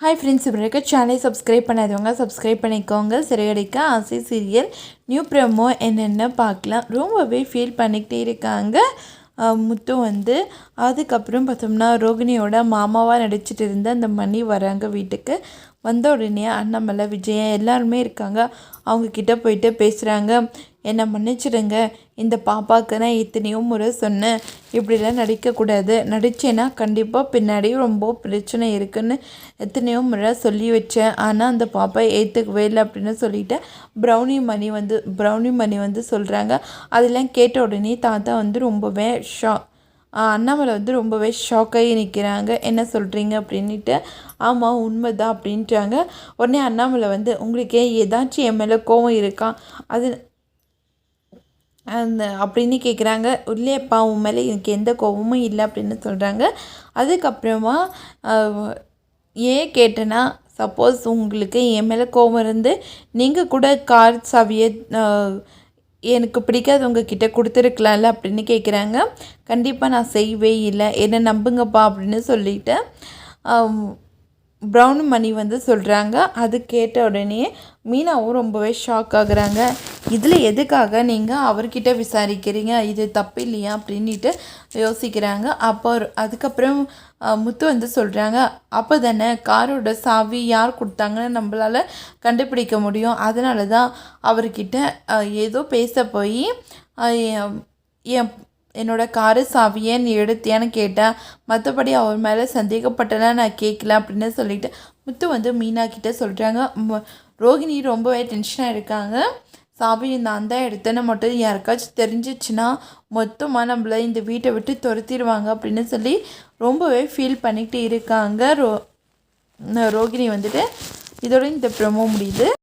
Hi friends, இப்போ இருக்க சேனலை சப்ஸ்கிரைப் பண்ணாதவங்க சப்ஸ்கிரைப் பண்ணிக்கோங்க. சிறையடிக்க ஆசை சீரியல் நியூ ப்ரோமோ என்னென்ன பார்க்கலாம். ரொம்பவே ஃபீல் பண்ணிக்கிட்டே இருக்காங்க முத்து. அதுக்கப்புறம் பார்த்தோம்னா ரோகிணியோட மாமாவாக நடிச்சிட்டு இருந்த அந்த மணி வராங்க வீட்டுக்கு. வந்த உடனே அண்ணாமலை, விஜயன் எல்லாருமே இருக்காங்க. அவங்கக்கிட்ட போயிட்டு பேசுகிறாங்க. என்னை மன்னிச்சிடுங்க, இந்த பாப்பாவுக்கு நான் எத்தனையோ முறை சொன்னேன், இப்படிலாம் நடிக்கக்கூடாது, நடித்தேன்னா கண்டிப்பாக பின்னாடி ரொம்ப பிரச்சனை இருக்குதுன்னு எத்தனையோ முறை சொல்லி வச்சேன். ஆனால் அந்த பாப்பா ஏற்றுக்கவே இல்லை அப்படின்னு சொல்லிட்டு ப்ரௌனி மணி சொல்கிறாங்க. அதெல்லாம் கேட்ட உடனே தாத்தா ரொம்பவே அண்ணாமலை ரொம்பவே ஷாக்காகி நிற்கிறாங்க. என்ன சொல்கிறீங்க அப்படின்ட்டு. ஆமாம், உண்மைதான் அப்படின்ட்டாங்க. உடனே அண்ணாமலை உங்களுக்கே ஏதாச்சும் என் மேலே கோவம் இருக்கா அது அப்படின்னு கேட்குறாங்க. இல்லையப்பா, உன் மேலே எனக்கு எந்த கோபமும் இல்லை அப்படின்னு சொல்கிறாங்க. அதுக்கப்புறமா ஏன் கேட்டேன்னா, சப்போஸ் உங்களுக்கு என் மேலே கோபம் இருந்து நீங்கள் கூட கார் சாவியை எனக்கு பிடிக்காதவங்க கிட்ட கொடுத்துருக்கலாம்ல அப்படின்னு கேட்குறாங்க. கண்டிப்பாக நான் செய்யவே இல்லை, என்னை நம்புங்கப்பா அப்படின்னு சொல்லிட்டு ப்ரௌன் மணி சொல்கிறாங்க. அது கேட்ட உடனே மீனாவும் ரொம்பவே ஷாக் ஆகுறாங்க. இதில் எதுக்காக நீங்கள் அவர்கிட்ட விசாரிக்கிறீங்க, இது தப்பு இல்லையா அப்படின்ட்டு யோசிக்கிறாங்க. அதுக்கப்புறம் முத்து சொல்கிறாங்க, அப்போ தானே காரோட சாவி யார் கொடுத்தாங்கன்னு நம்மளால் கண்டுபிடிக்க முடியும். அதனால தான் அவர்கிட்ட ஏதோ பேச போய் என்னோடய காரு சாவியை நீ எடுத்தியான்னு கேட்டேன், மற்றபடி அவர் மேலே சந்தேகப்பட்டலாம் நான் கேட்கல அப்படின்னு சொல்லிட்டு முத்து மீனா கிட்டே சொல்கிறாங்க. ரோகிணி ரொம்பவே டென்ஷனாக இருக்காங்க. சாவி நான் தான் எடுத்தேன்னு மட்டும் யாருக்காச்சும் தெரிஞ்சிச்சுன்னா மொத்தமாக நம்மளை இந்த வீட்டை விட்டு துரத்திடுவாங்க அப்படின்னு சொல்லி ரொம்பவே ஃபீல் பண்ணிக்கிட்டு இருக்காங்க ரோகிணி. இதோட இந்த ப்ரோமோ முடியுது.